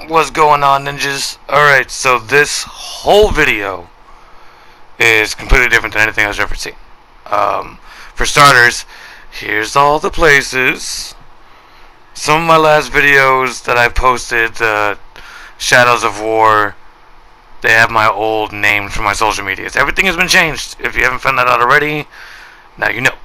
What's going on, ninjas? Alright, so this whole video is completely different than anything I've ever seen. For starters, here's all the places. Some of my last videos that I posted, Shadows of War, they have my old names for my social medias. Everything has been changed. If you haven't found that out already, now you know.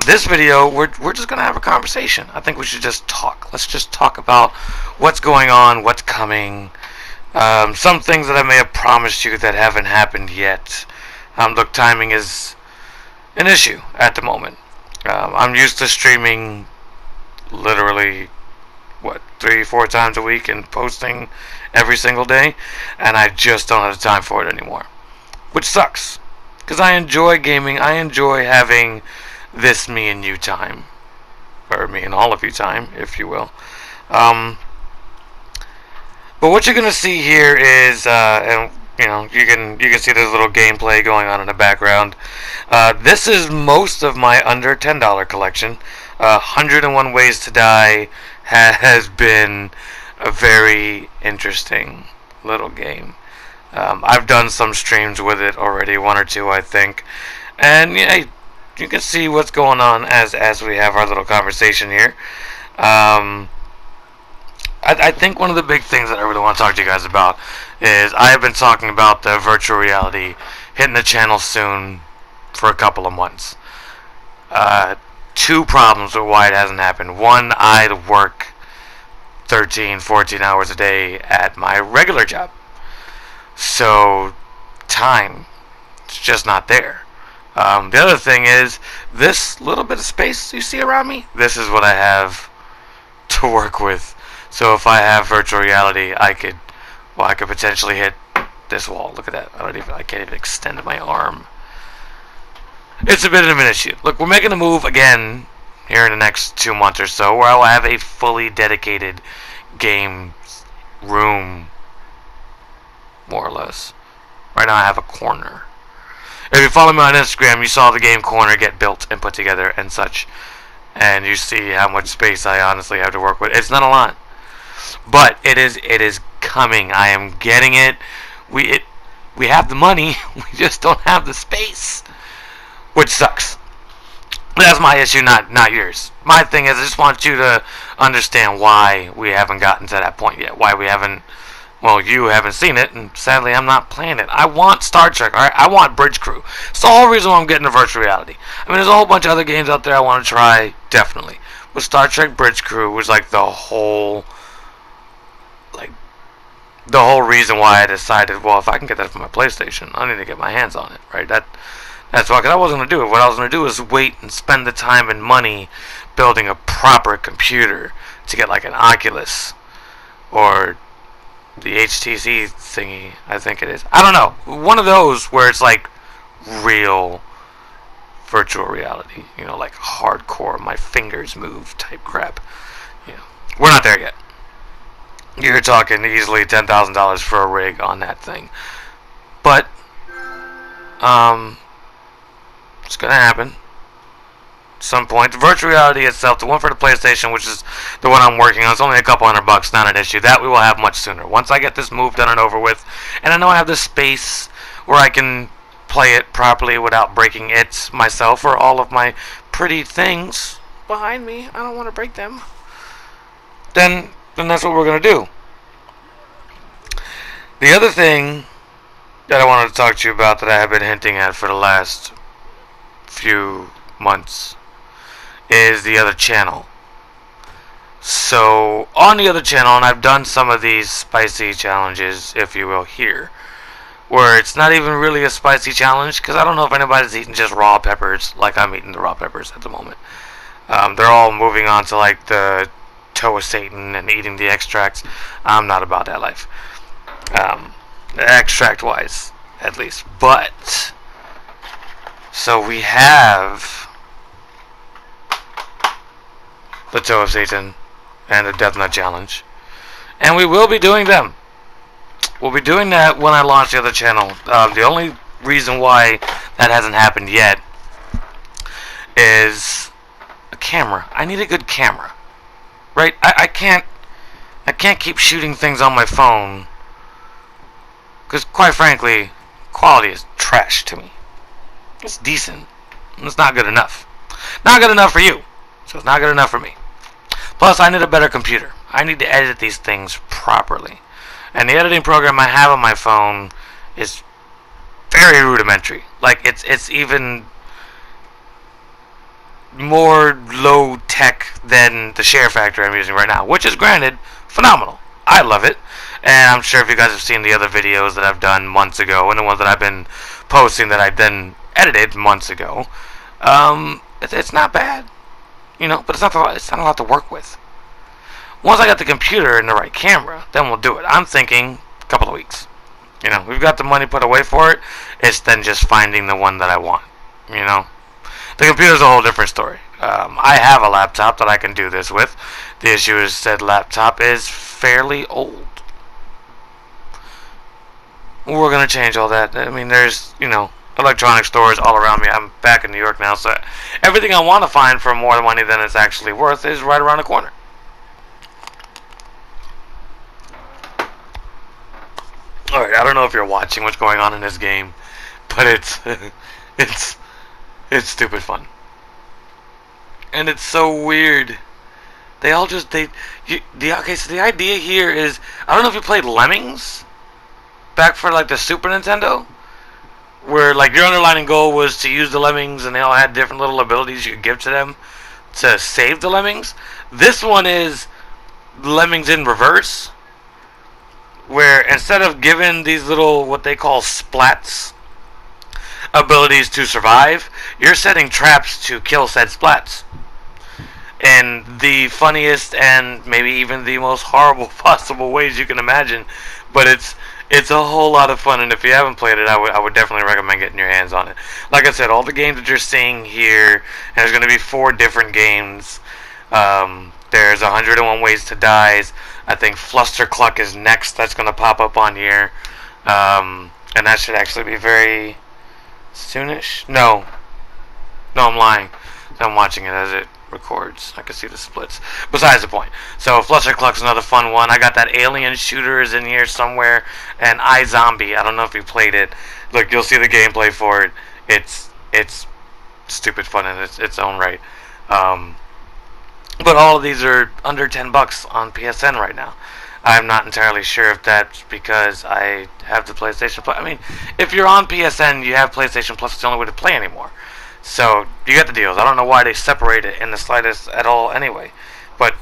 This video, we're just going to have a conversation. I think we should just talk. Let's just talk about what's going on, what's coming. Some things that I may have promised you that haven't happened yet. Look, timing is an issue at the moment. I'm used to streaming literally, 3-4 times a week and posting every single day, and I just don't have the time for it anymore. Which sucks, because I enjoy gaming. I enjoy having this me and you time, or me and all of you time, if you will. But what you're gonna see here is, and you know, you can see this little gameplay going on in the background. This is most of my under $10 collection. 101 Ways to Die has been a very interesting little game. I've done some streams with it already, 1 or 2 I think, and yeah, you can see what's going on as we have our little conversation here. I think one of the big things that I really want to talk to you guys about is I have been talking about the virtual reality hitting the channel soon for a couple of months. 2 problems with why it hasn't happened. One, I work 13, 14 hours a day at my regular job. So, time, it's just not there. The other thing is, this little bit of space you see around me, this is what I have to work with. So if I have virtual reality, I could potentially hit this wall. Look at that. I can't even extend my arm. It's a bit of an issue. Look, we're making a move again here in the next 2 months or so, where I will have a fully dedicated game room, more or less. Right now I have a corner. If you follow me on Instagram, you saw the game corner get built and put together and such. And you see how much space I honestly have to work with. It's not a lot. But it is coming. I am getting it. We have the money. We just don't have the space. Which sucks. That's my issue, not yours. My thing is, I just want you to understand why we haven't gotten to that point yet. Why we haven't... Well, you haven't seen it, and sadly, I'm not playing it. I want Star Trek, alright? I want Bridge Crew. It's the whole reason why I'm getting to virtual reality. I mean, there's a whole bunch of other games out there I want to try, definitely. But Star Trek Bridge Crew was like the whole reason why I decided, well, if I can get that from my PlayStation, I need to get my hands on it, right? That's why, because I wasn't going to do it. What I was going to do is wait and spend the time and money building a proper computer to get like an Oculus or the HTC thingy, I think it is. I don't know. One of those where it's like real virtual reality. You know, like hardcore, my fingers move type crap. Yeah. We're not there yet. You're talking easily $10,000 for a rig on that thing. But, it's gonna happen. Some point. The virtual reality itself, the one for the PlayStation, which is the one I'm working on, it's only a couple $100, not an issue. That we will have much sooner. Once I get this move done and over with, and I know I have the space where I can play it properly without breaking it myself or all of my pretty things behind me. I don't want to break them. Then that's what we're going to do. The other thing that I wanted to talk to you about that I have been hinting at for the last few months is the other channel. So on the other channel, and I've done some of these spicy challenges, if you will, here, where it's not even really a spicy challenge, because I don't know if anybody's eating just raw peppers like I'm eating the raw peppers at the moment. They're all moving on to like the toe of Satan and eating the extracts. I'm not about that life, extract wise at least. But so we have the Toe of Satan and the Death Nut Challenge, and we will be doing them. We'll be doing that when I launch the other channel. The only reason why that hasn't happened yet is a camera. I need a good camera, right? I can't I can't keep shooting things on my phone because, quite frankly, quality is trash to me. It's decent. It's not good enough. Not good enough for you. So it's not good enough for me. Plus, I need a better computer. I need to edit these things properly. And the editing program I have on my phone is very rudimentary. Like, it's even more low tech than the SHAREfactory I'm using right now, which is, granted, phenomenal. I love it. And I'm sure if you guys have seen the other videos that I've done months ago and the ones that I've been posting that I then edited months ago, it's not bad, but it's not a lot to work with. Once I got the computer and the right camera, then we'll do it. I'm thinking a couple of weeks. We've got the money put away for it. It's then just finding the one that I want. The computer's a whole different story. I have a laptop that I can do this with. The issue is said laptop is fairly old. We're going to change all that. I mean, there's, electronic stores all around me. I'm back in New York now, so everything I want to find for more money than it's actually worth is right around the corner. Alright, I don't know if you're watching what's going on in this game, but it's stupid fun. And it's so weird. They all just, okay, so the idea here is, I don't know if you played Lemmings back for like the Super Nintendo, where like your underlying goal was to use the lemmings and they all had different little abilities you could give to them to save the lemmings. This one is Lemmings in reverse, where instead of giving these little, what they call splats, abilities to survive, you're setting traps to kill said splats. And the funniest and maybe even the most horrible possible ways you can imagine. But it's a whole lot of fun, and if you haven't played it, I would definitely recommend getting your hands on it. Like I said, all the games that you're seeing here, and there's going to be 4 different games. There's 101 Ways to Die. I think Flustercluck is next. That's going to pop up on here. And that should actually be very soonish. No, I'm lying. I'm watching it as it records. I can see the splits. Besides the point. So Flustercluck's another fun one. I got that Alien Shooter is in here somewhere, and iZombie. I don't know if you played it. Look, you'll see the gameplay for it. It's stupid fun in its own right. But all of these are under $10 on PSN right now. I'm not entirely sure if that's because I have the PlayStation Plus. I mean, if you're on PSN, you have PlayStation Plus. It's the only way to play anymore. So, you get the deals. I don't know why they separate it in the slightest at all anyway. But,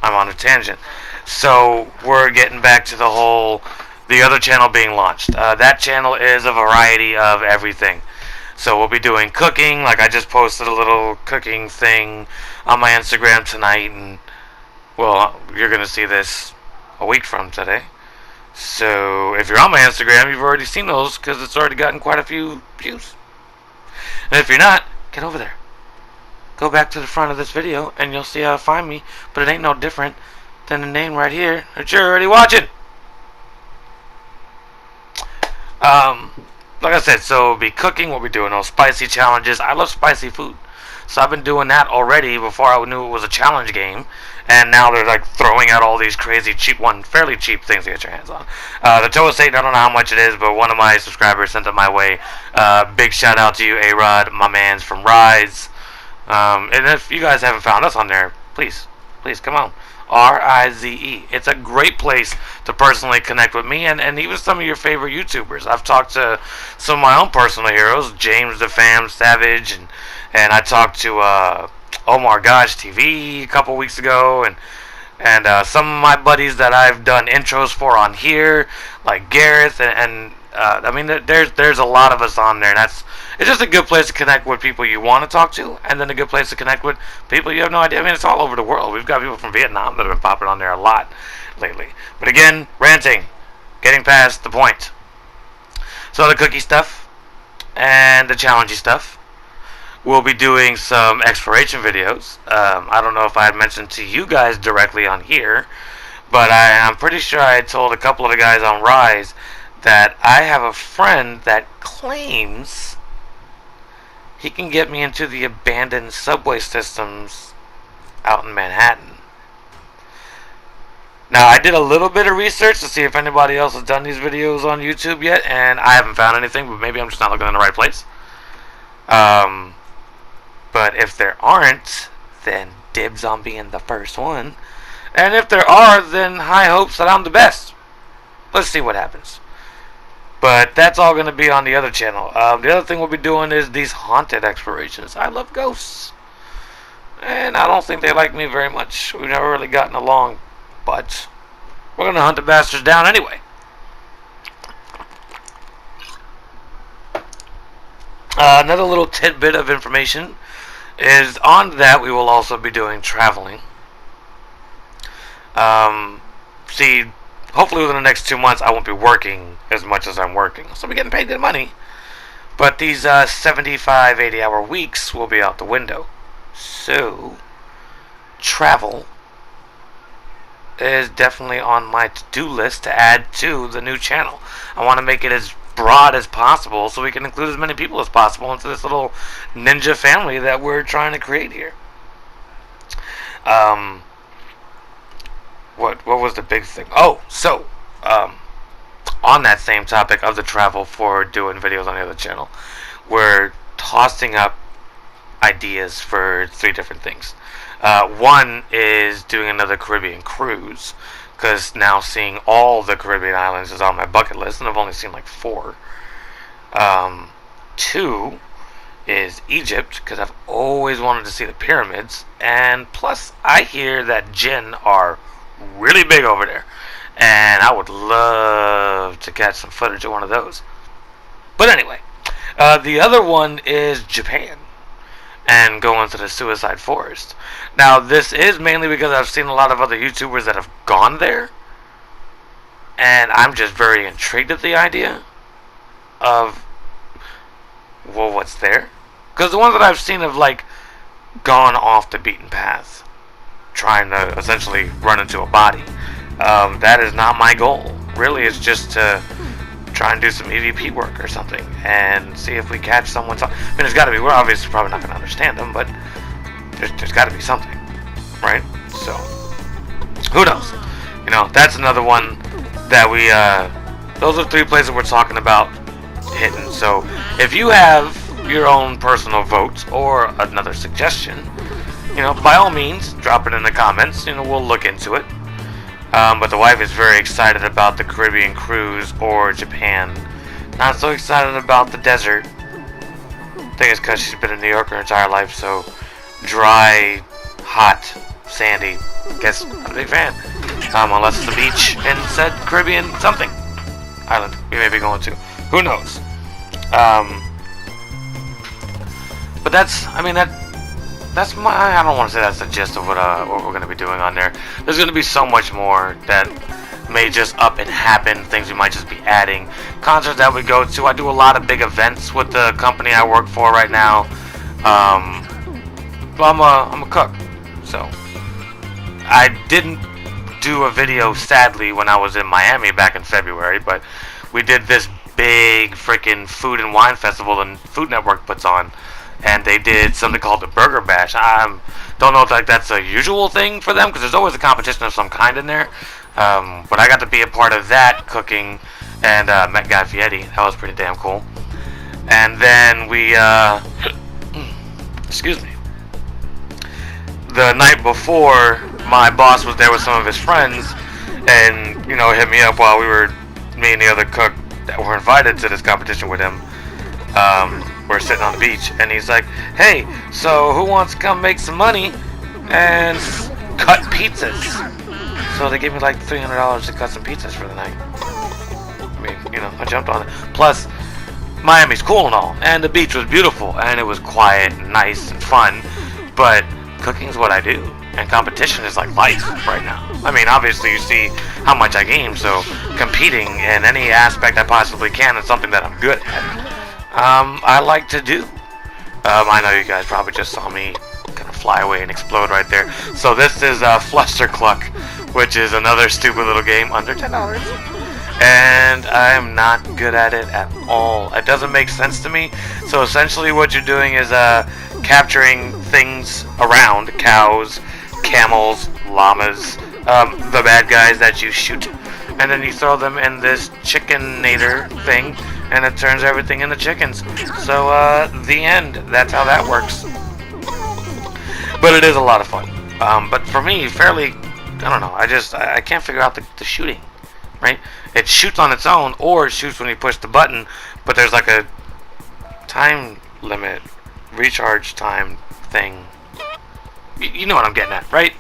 I'm on a tangent. So, we're getting back to the other channel being launched. That channel is a variety of everything. So, we'll be doing cooking. Like, I just posted a little cooking thing on my Instagram tonight. And, well, you're going to see this a week from today. So, if you're on my Instagram, you've already seen those because it's already gotten quite a few views. And if you're not, get over there. Go back to the front of this video and you'll see how to find me. But it ain't no different than the name right here that you're already watching. Like I said, so we'll be cooking. We'll be doing those spicy challenges. I love spicy food. So I've been doing that already before I knew it was a challenge game. And now they're like throwing out all these crazy cheap fairly cheap things to get your hands on. The Toe of Satan, I don't know how much it is, but one of my subscribers sent it my way. Big shout out to you, A-Rod, my man's from Rise. And if you guys haven't found us on there, please come on. RIZE. It's a great place to personally connect with me and even some of your favorite YouTubers. I've talked to some of my own personal heroes, James the Fam Savage, and I talked to Omar Gosh TV a couple weeks ago, and some of my buddies that I've done intros for on here, like Gareth, and I mean, there's a lot of us on there, and it's just a good place to connect with people you want to talk to, and then a good place to connect with people you have no idea. I mean, it's all over the world. We've got people from Vietnam that have been popping on there a lot lately. But again, ranting, getting past the point. So the cookie stuff and the challengey stuff. We'll be doing some exploration videos. I don't know if I had mentioned to you guys directly on here, but I'm pretty sure I told a couple of the guys on Rise that I have a friend that claims he can get me into the abandoned subway systems out in Manhattan. Now, I did a little bit of research to see if anybody else has done these videos on YouTube yet, and I haven't found anything, but maybe I'm just not looking in the right place. But if there aren't, then dibs on being the first one. And if there are, then high hopes that I'm the best. Let's see what happens. But that's all going to be on the other channel. The other thing we'll be doing is these haunted explorations. I love ghosts. And I don't think they like me very much. We've never really gotten along. But we're going to hunt the bastards down anyway. Another little tidbit of information is on that we will also be doing traveling. See, hopefully within the next 2 months I won't be working as much as I'm working. So I'll be getting paid good money. But these 75, 80-hour weeks will be out the window. So, travel is definitely on my to-do list to add to the new channel. I want to make it as broad as possible so we can include as many people as possible into this little ninja family that we're trying to create here. What was the big thing? Oh, so on that same topic of the travel for doing videos on the other channel, we're tossing up ideas for 3 different things. One is doing another Caribbean cruise, because now seeing all the Caribbean islands is on my bucket list, and I've only seen like 4. 2 is Egypt, because I've always wanted to see the pyramids, and plus I hear that jinn are really big over there, and I would love to catch some footage of one of those. But anyway, the other one is Japan, and go into the suicide forest. Now, this is mainly because I've seen a lot of other YouTubers that have gone there, and I'm just very intrigued at the idea of, well, what's there? Because the ones that I've seen have, like, gone off the beaten path, trying to essentially run into a body. That is not my goal. Really, it's just to try and do some EVP work or something and see if we catch someone. I mean, there's got to be. We're obviously probably not going to understand them, but there's got to be something, right? So, who knows? You know, that's another one that we. Those are 3 places we're talking about hitting. So, if you have your own personal vote or another suggestion, you know, by all means, drop it in the comments. You know, we'll look into it. But the wife is very excited about the Caribbean cruise or Japan. Not so excited about the desert. I think it's because she's been in New York her entire life, so dry, hot, sandy. Guess not a big fan. Unless it's the beach in said Caribbean something island we may be going to. Who knows? But that's, I mean, that's my, I don't want to say that's the gist of what we're going to be doing on there. There's going to be so much more that may just up and happen, things we might just be adding. Concerts that we go to. I do a lot of big events with the company I work for right now. Well, I'm a cook, so I didn't do a video, sadly, when I was in Miami back in February, but we did this big freaking food and wine festival the Food Network puts on. And they did something called the Burger Bash. I don't know if that's a usual thing for them, because there's always a competition of some kind in there. But I got to be a part of that cooking and met Guy Fieri. That was pretty damn cool. And then we, excuse me. The night before, my boss was there with some of his friends, and you know, hit me up while me and the other cook that were invited to this competition with him. We're sitting on the beach, and he's like, "Hey, so who wants to come make some money and cut pizzas?" So they gave me like $300 to cut some pizzas for the night. I mean, you know, I jumped on it. Plus, Miami's cool and all, and the beach was beautiful, and it was quiet and nice and fun, but cooking's what I do, and competition is like life right now. I mean, obviously you see how much I game, so competing in any aspect I possibly can is something that I'm good at. I like to do. I know you guys probably just saw me kind of fly away and explode right there. So this is Fluster Cluck, which is another stupid little game under $10. And I'm not good at it at all. It doesn't make sense to me. So essentially what you're doing is capturing things around: cows, camels, llamas, the bad guys that you shoot, and then you throw them in this chickenator thing, and it turns everything into chickens. So, the end. That's how that works. But it is a lot of fun. But for me, fairly, I don't know. I can't figure out the shooting, right? It shoots on its own, or it shoots when you push the button, but there's like a time limit, recharge time thing. You know what I'm getting at, right?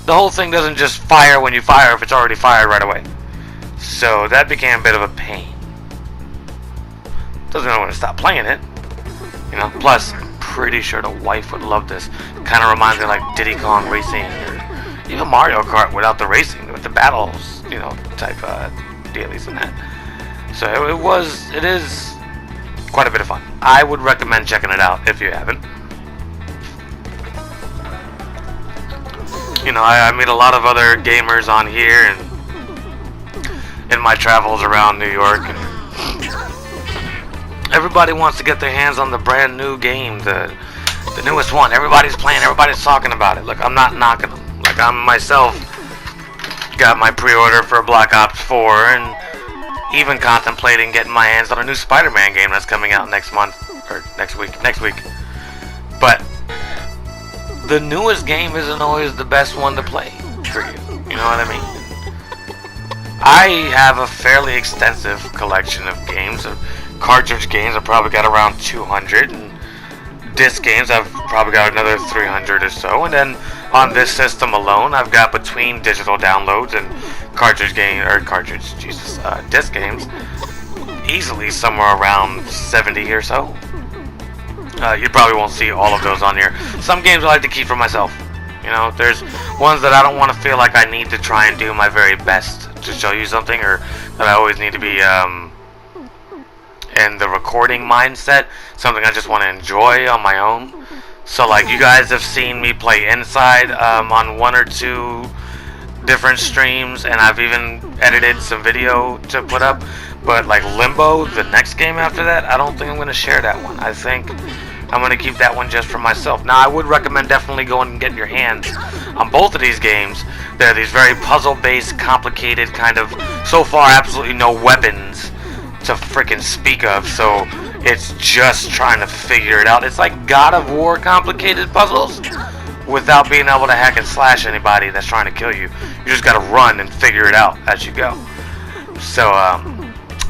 The whole thing doesn't just fire when you fire if it's already fired right away. So that became a bit of a pain. Doesn't know when to stop playing it. You know, plus, pretty sure the wife would love this. Kind of reminds me of like Diddy Kong Racing, or even Mario Kart without the racing, with the battles, you know, type dealies and that. So it is quite a bit of fun. I would recommend checking it out if you haven't. You know, I meet a lot of other gamers on here and in my travels around New York, and everybody wants to get their hands on the brand new game, the newest one. Everybody's playing, everybody's talking about it. Look, I'm not knocking them. Like, I'm myself got my pre-order for Black Ops 4 and even contemplating getting my hands on a new Spider-Man game that's coming out next month, or next week. But the newest game isn't always the best one to play for you. You know what I mean? I have a fairly extensive collection of games, of cartridge games. I've probably got around 200, and disc games I've probably got another 300 or so. And then on this system alone, I've got, between digital downloads and disc games, easily somewhere around 70 or so. You probably won't see all of those on here. Some games I like to keep for myself. You know, there's ones that I don't want to feel like I need to try and do my very best to show you something, or that I always need to be in the recording mindset, something I just want to enjoy on my own. So, like, you guys have seen me play Inside on one or two different streams, and I've even edited some video to put up. But like Limbo, the next game after that, I don't think I'm going to share that one. I think I'm going to keep that one just for myself. Now, I would recommend definitely going and getting your hands on both of these games. They're these very puzzle-based, complicated kind of, so far, absolutely no weapons to freaking speak of. So it's just trying to figure it out. It's like God of War complicated puzzles without being able to hack and slash anybody that's trying to kill you. You just got to run and figure it out as you go. So,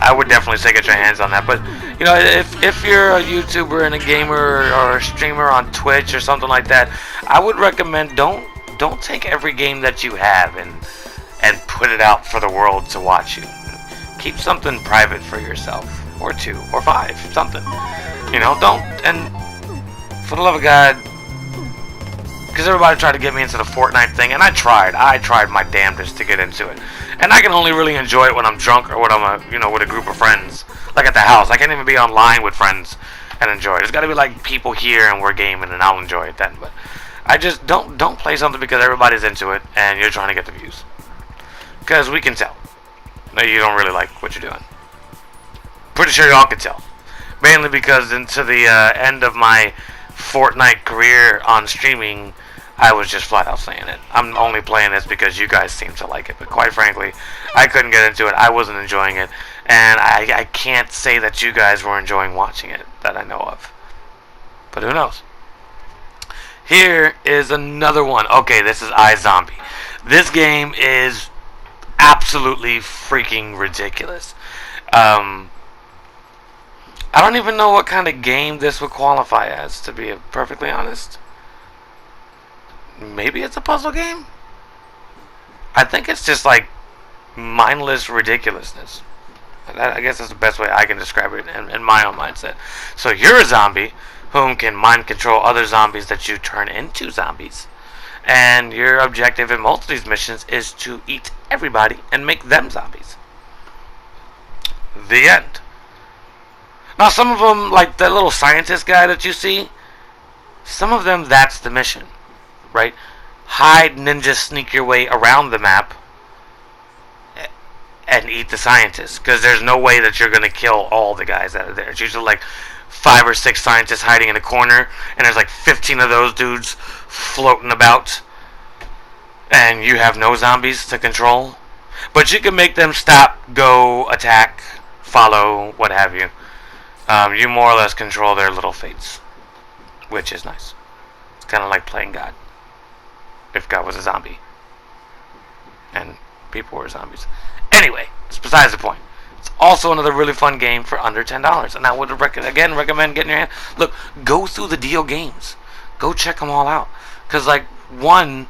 I would definitely say get your hands on that. But, you know, if you're a YouTuber and a gamer or a streamer on Twitch or something like that, I would recommend don't take every game that you have and put it out for the world to watch you. Keep something private for yourself, or 2 or 5, something. You know, don't, and for the love of God, because everybody tried to get me into the Fortnite thing, and I tried my damnedest to get into it. And I can only really enjoy it when I'm drunk or when I'm with a group of friends, like at the house. I can't even be online with friends and enjoy it. There's got to be like people here and we're gaming, and I'll enjoy it then. But I just don't play something because everybody's into it and you're trying to get the views. Because we can tell that you don't really like what you're doing. Pretty sure y'all can tell. Mainly because into the end of my Fortnite career on streaming, I was just flat out saying it. I'm only playing this because you guys seem to like it. But quite frankly, I couldn't get into it. I wasn't enjoying it. And I can't say that you guys were enjoying watching it, that I know of. But who knows? Here is another one. Okay, this is iZombie. This game is absolutely freaking ridiculous. I don't even know what kind of game this would qualify as, to be perfectly honest. Maybe it's a puzzle game? I think it's just like mindless ridiculousness. I guess that's the best way I can describe it in my own mindset. So you're a zombie whom can mind control other zombies that you turn into zombies. And your objective in most of these missions is to eat everybody and make them zombies. The end. Now, some of them, like that little scientist guy that you see, some of them, that's the mission, right? Hide, ninja, sneak your way around the map and eat the scientists, because there's no way that you're going to kill all the guys that are there. It's usually like 5 or 6 scientists hiding in a corner, and there's like 15 of those dudes floating about. and you have no zombies to control, but you can make them stop, go, attack, follow, what have you. You more or less control their little fates, which is nice. It's kind of like playing God, if God was a zombie and people were zombies. Anyway, it's besides the point. It's also another really fun game for under $10, and I would recommend getting your hand. Look, go through the deal games, go check them all out, because like one,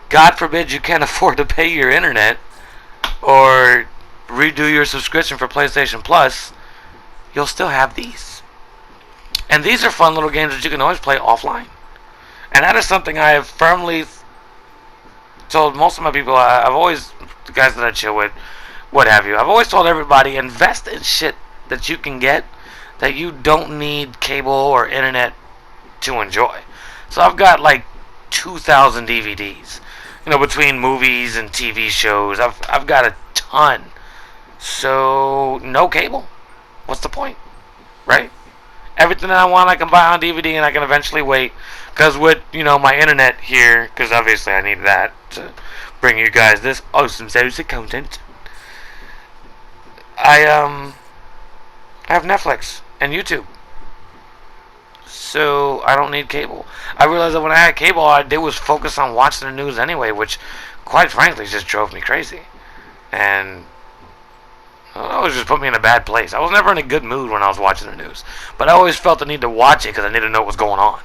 God forbid you can't afford to pay your internet or redo your subscription for PlayStation Plus, you'll still have these. And these are fun little games that you can always play offline. And that is something I have firmly told most of my people. I've always, the guys that I chill with, what have you, I've always told everybody, invest in shit that you can get that you don't need cable or internet to enjoy. So I've got like 2,000 DVDs, between movies and TV shows. I've got a ton. So no cable. What's the point, right? Everything that I want I can buy on DVD, and I can eventually wait, because with my internet here, because obviously I need that to bring you guys this awesome series of content. I have Netflix and YouTube, so I don't need cable. I realized that when I had cable, all I did was focus on watching the news anyway, which quite frankly just drove me crazy, and it always just put me in a bad place. I was never in a good mood when I was watching the news, but I always felt the need to watch it because I needed to know what was going on.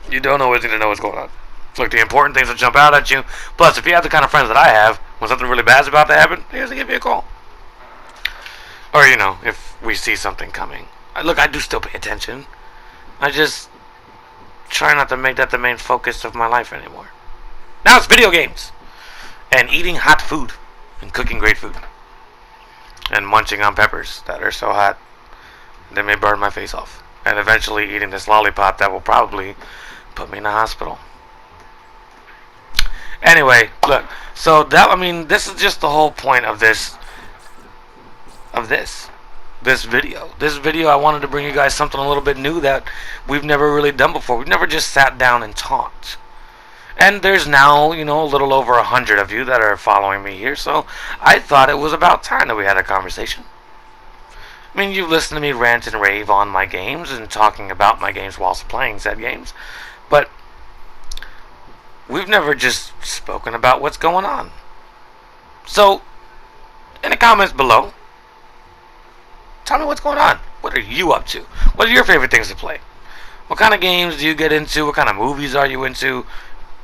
You don't always need to know what's going on. Look, the important things will jump out at you. Plus, if you have the kind of friends that I have, when something really bad's about to happen, they usually give me a call. Or, if we see something coming. Look, I do still pay attention. I just try not to make that the main focus of my life anymore. Now it's video games. And eating hot food. And cooking great food. And munching on peppers that are so hot they may burn my face off. And eventually eating this lollipop that will probably put me in the hospital. Anyway, look. So this is just the whole point of this video. This video, I wanted to bring you guys something a little bit new that we've never really done before. We've never just sat down and talked. And there's now, a little over 100 of you that are following me here, so I thought it was about time that we had a conversation. You've listened to me rant and rave on my games and talking about my games whilst playing said games, but we've never just spoken about what's going on. So, in the comments below, tell me what's going on. What are you up to? What are your favorite things to play? What kind of games do you get into? What kind of movies are you into?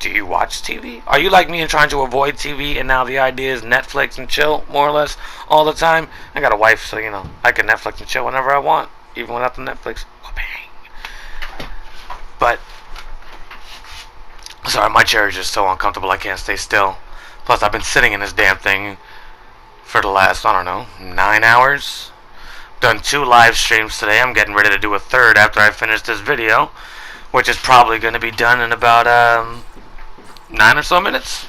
Do you watch TV? Are you like me and trying to avoid TV, and now the idea is Netflix and chill, more or less, all the time? I got a wife, so, I can Netflix and chill whenever I want, even without the Netflix. But, sorry, my chair is just so uncomfortable I can't stay still. Plus, I've been sitting in this damn thing for the last, 9 hours. Done 2 live streams today. I'm getting ready to do a third after I finish this video, which is probably going to be done in about 9 or so minutes.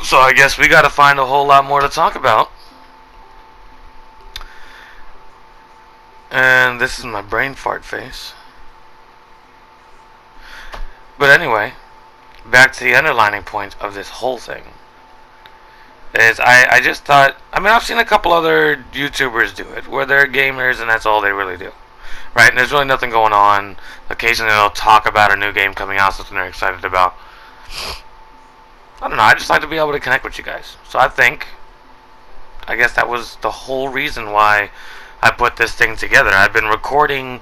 So I guess we gotta find a whole lot more to talk about. And this is my brain fart face. But anyway, back to the underlining point of this whole thing is I just thought, I've seen a couple other YouTubers do it, where they're gamers and that's all they really do. Right? And there's really nothing going on. Occasionally they'll talk about a new game coming out, something they're excited about. I don't know, I just like to be able to connect with you guys. So I guess that was the whole reason why I put this thing together. I've been recording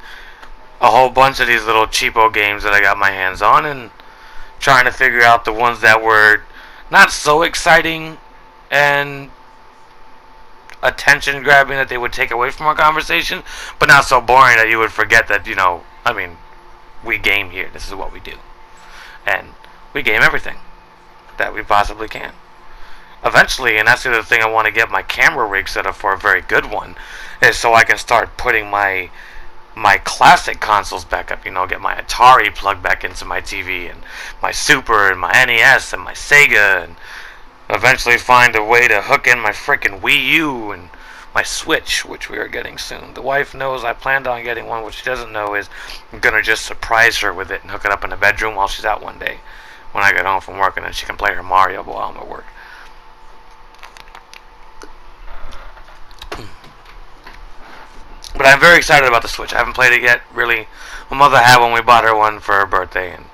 a whole bunch of these little cheapo games that I got my hands on and trying to figure out the ones that were not so exciting and attention grabbing that they would take away from our conversation, but not so boring that you would forget that, we game here. This is what we do. And we game everything that we possibly can. Eventually, and that's the other thing I want to get my camera rig set up for, a very good one, is so I can start putting my classic consoles back up. Get my Atari plugged back into my TV, and my Super, and my NES, and my Sega, and eventually find a way to hook in my freaking Wii U, and my Switch, which we are getting soon. The wife knows I planned on getting one. What she doesn't know is I'm gonna just surprise her with it and hook it up in the bedroom while she's out one day when I get home from work, and then she can play her Mario while I'm at work. But I'm very excited about the Switch. I haven't played it yet, really. My mother had one. We bought her one for her birthday, and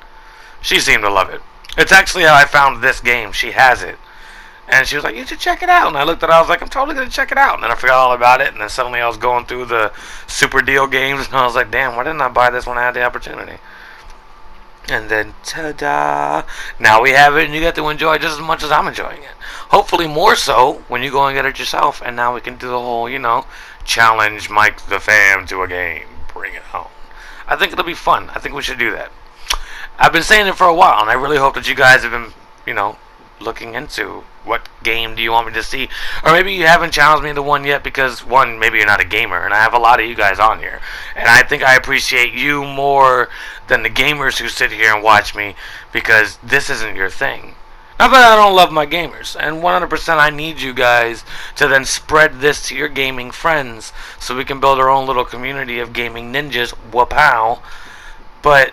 she seemed to love it. It's actually how I found this game. She has it. And she was like, you should check it out. And I looked at it, I was like, I'm totally going to check it out. And then I forgot all about it. And then suddenly I was going through the super deal games. And I was like, damn, why didn't I buy this when I had the opportunity? And then, ta-da! Now we have it, and you get to enjoy it just as much as I'm enjoying it. Hopefully more so when you go and get it yourself. And now we can do the whole, challenge Mike the Fam to a game. Bring it home. I think it'll be fun. I think we should do that. I've been saying it for a while, and I really hope that you guys have been, looking into what game do you want me to see. Or maybe you haven't challenged me to one yet because, one, maybe you're not a gamer, and I have a lot of you guys on here. And I think I appreciate you more than the gamers who sit here and watch me because this isn't your thing. Not that I don't love my gamers, and 100% I need you guys to then spread this to your gaming friends so we can build our own little community of gaming ninjas. Wapow. But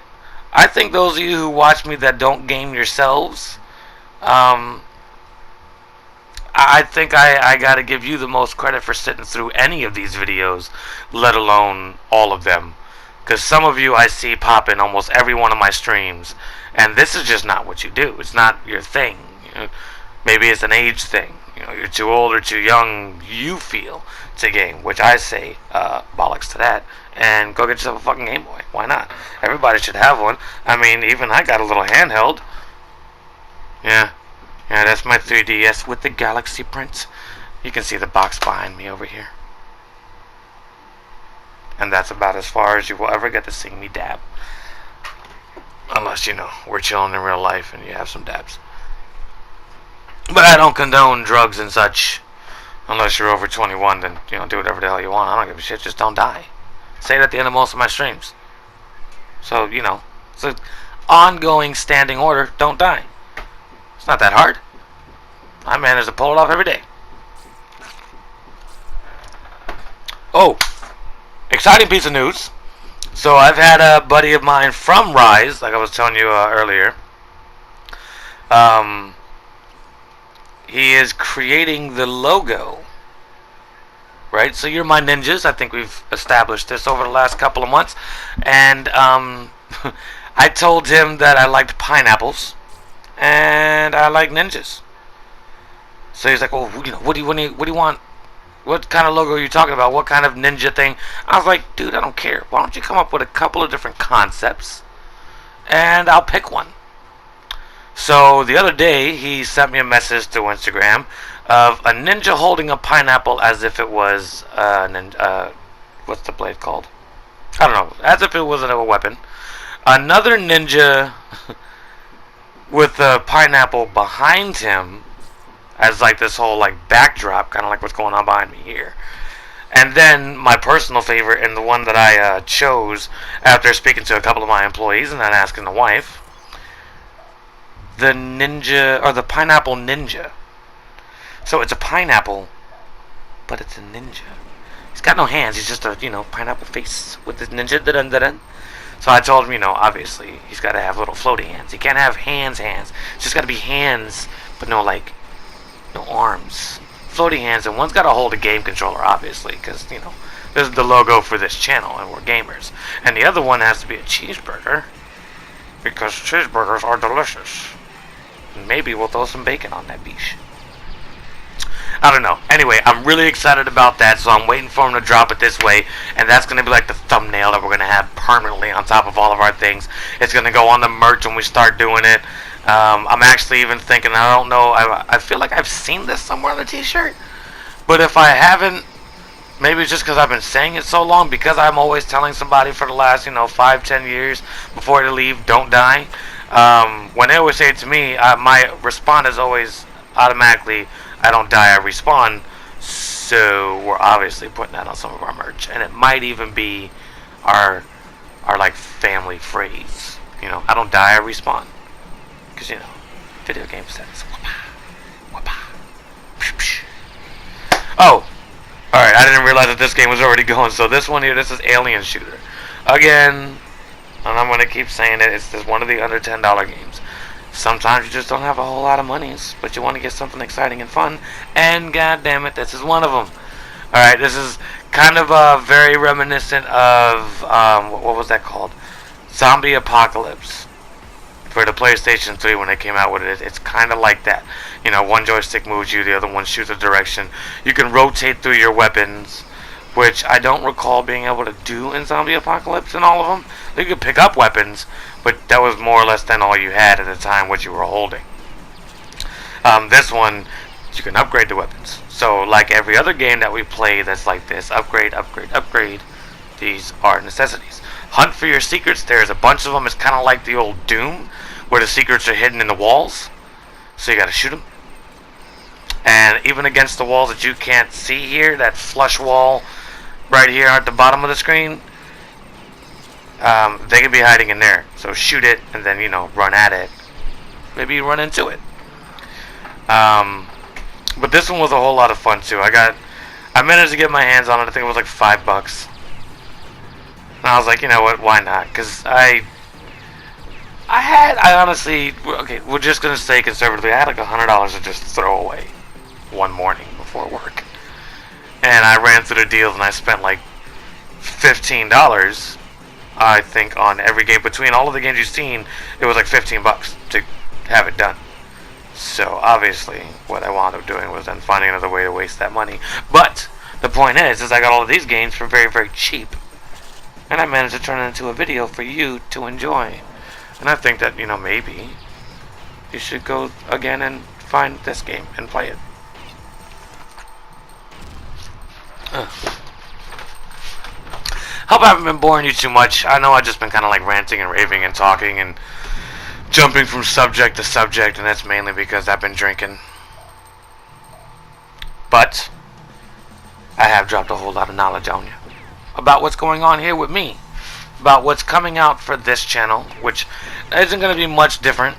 I think those of you who watch me that don't game yourselves, I think I gotta give you the most credit for sitting through any of these videos, let alone all of them. Because some of you I see pop in almost every one of my streams, and this is just not what you do. It's not your thing. Maybe it's an age thing. You're too old or too young, you feel, to game, which I say, bollocks to that, and go get yourself a fucking Game Boy. Why not? Everybody should have one. I mean, even I got a little handheld. Yeah, that's my 3DS with the Galaxy print. You can see the box behind me over here. And that's about as far as you will ever get to see me dab. Unless, we're chilling in real life and you have some dabs. But I don't condone drugs and such. Unless you're over 21, then, do whatever the hell you want. I don't give a shit, just don't die. Say it at the end of most of my streams. So, it's an ongoing standing order, don't die. It's not that hard. I manage to pull it off every day. Oh, exciting piece of news. So I've had a buddy of mine from Rise, like I was telling you earlier. He is creating the logo. Right? So you're my ninjas. I think we've established this over the last couple of months. And I told him that I liked pineapples. And I like ninjas. So he's like, well, what do you want? What kind of logo are you talking about? What kind of ninja thing? I was like, dude, I don't care. Why don't you come up with a couple of different concepts and I'll pick one. So the other day he sent me a message to Instagram of a ninja holding a pineapple as if it was what's the blade called? I don't know. As if it wasn't a weapon. Another ninja with a pineapple behind him as like this whole like backdrop, kind of like what's going on behind me here. And then my personal favorite, and the one that I chose after speaking to a couple of my employees and then asking the wife, the ninja, or the pineapple ninja. So it's a pineapple, but it's a ninja. He's got no hands. He's just a pineapple face with this ninja. Da-dun-da-dun. So I told him, obviously he's got to have little floaty hands. He can't have hands. It's just got to be hands, but no arms. Floaty hands, and one's got to hold a game controller, obviously, because this is the logo for this channel, and we're gamers. And the other one has to be a cheeseburger, because cheeseburgers are delicious. Maybe we'll throw some bacon on that beach. I don't know. Anyway, I'm really excited about that, so I'm waiting for him to drop it this way, and that's going to be like the thumbnail that we're going to have permanently on top of all of our things. It's going to go on the merch when we start doing it. I'm actually even thinking, I don't know, I feel like I've seen this somewhere on the t-shirt, but if I haven't, maybe it's just because I've been saying it so long, because I'm always telling somebody for the last, 5-10 years before they leave, don't die. When they always say it to me, my response is always automatically, I don't die, I respawn. So we're obviously putting that on some of our merch, and it might even be our like family phrase. I don't die, I respawn. Because, video game sets. Oh, alright, I didn't realize that this game was already going. So this one here, this is Alien Shooter. Again, and I'm going to keep saying it, it's just one of the under $10 games. Sometimes you just don't have a whole lot of monies, but you want to get something exciting and fun, and god damn it, this is one of them. Alright, this is kind of very reminiscent of, what was that called? Zombie Apocalypse. For the PlayStation 3 when it came out with it, it's kind of like that. You know, one joystick moves you, the other one shoots a direction. You can rotate through your weapons, which I don't recall being able to do in Zombie Apocalypse in all of them. You could pick up weapons, but that was more or less then all you had at the time, what you were holding. This one, you can upgrade the weapons. So, like every other game that we play that's like this, upgrade, upgrade, upgrade, these are necessities. Hunt for your secrets. There's a bunch of them. It's kind of like the old Doom, where the secrets are hidden in the walls. So you gotta shoot them. And even against the walls that you can't see here, that flush wall right here at the bottom of the screen, they could be hiding in there. So shoot it and then, you know, run at it. Maybe you run into it. But this one was a whole lot of fun too. I managed to get my hands on it. I think it was like $5. And I was like, you know what, why not? Because I honestly, okay, we're just going to say conservatively, I had like $100 to just throw away one morning before work. And I ran through the deals and I spent like $15, I think, on every game. Between all of the games you've seen, it was like $15 to have it done. So obviously, what I wound up doing was then finding another way to waste that money. But the point is I got all of these games for very, very cheap. And I managed to turn it into a video for you to enjoy. And I think that, you know, maybe you should go again and find this game and play it. Hope I haven't been boring you too much. I know I've just been kind of like ranting and raving and talking and jumping from subject to subject, and that's mainly because I've been drinking. But I have dropped a whole lot of knowledge on you about what's going on here with me, about what's coming out for this channel, which isn't going to be much different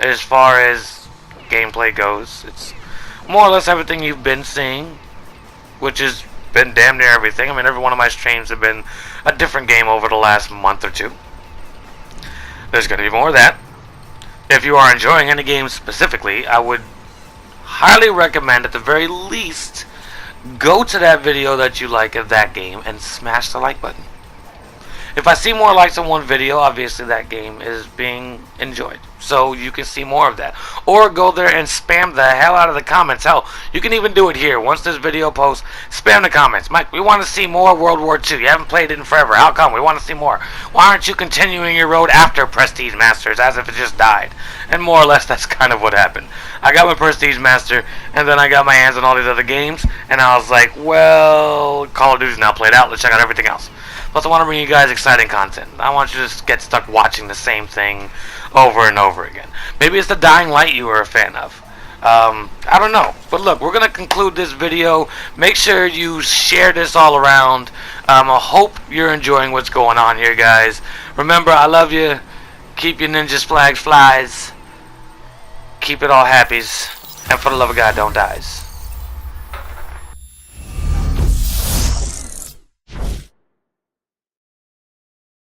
as far as gameplay goes. It's more or less everything you've been seeing, which has been damn near everything. I mean, every one of my streams have been a different game over the last month or two. There's going to be more of that. If you are enjoying any game specifically, I would highly recommend, at the very least, go to that video that you like of that game and smash the like button. If I see more likes on one video, obviously that game is being enjoyed. So you can see more of that. Or go there and spam the hell out of the comments. Hell, you can even do it here. Once this video posts, spam the comments. Mike, we want to see more World War II. You haven't played it in forever. How come? We want to see more. Why aren't you continuing your road after Prestige Masters as if it just died? And more or less, that's kind of what happened. I got my Prestige Master, and then I got my hands on all these other games, and I was like, well, Call of Duty's now played out. Let's check out everything else. Plus, I want to bring you guys exciting content. I want you to just get stuck watching the same thing over and over again. Maybe it's the Dying Light you were a fan of. I don't know. But look, we're going to conclude this video. Make sure you share this all around. I hope you're enjoying what's going on here, guys. Remember, I love you. Keep your ninjas, flags, flies. Keep it all happies. And for the love of God, don't dies.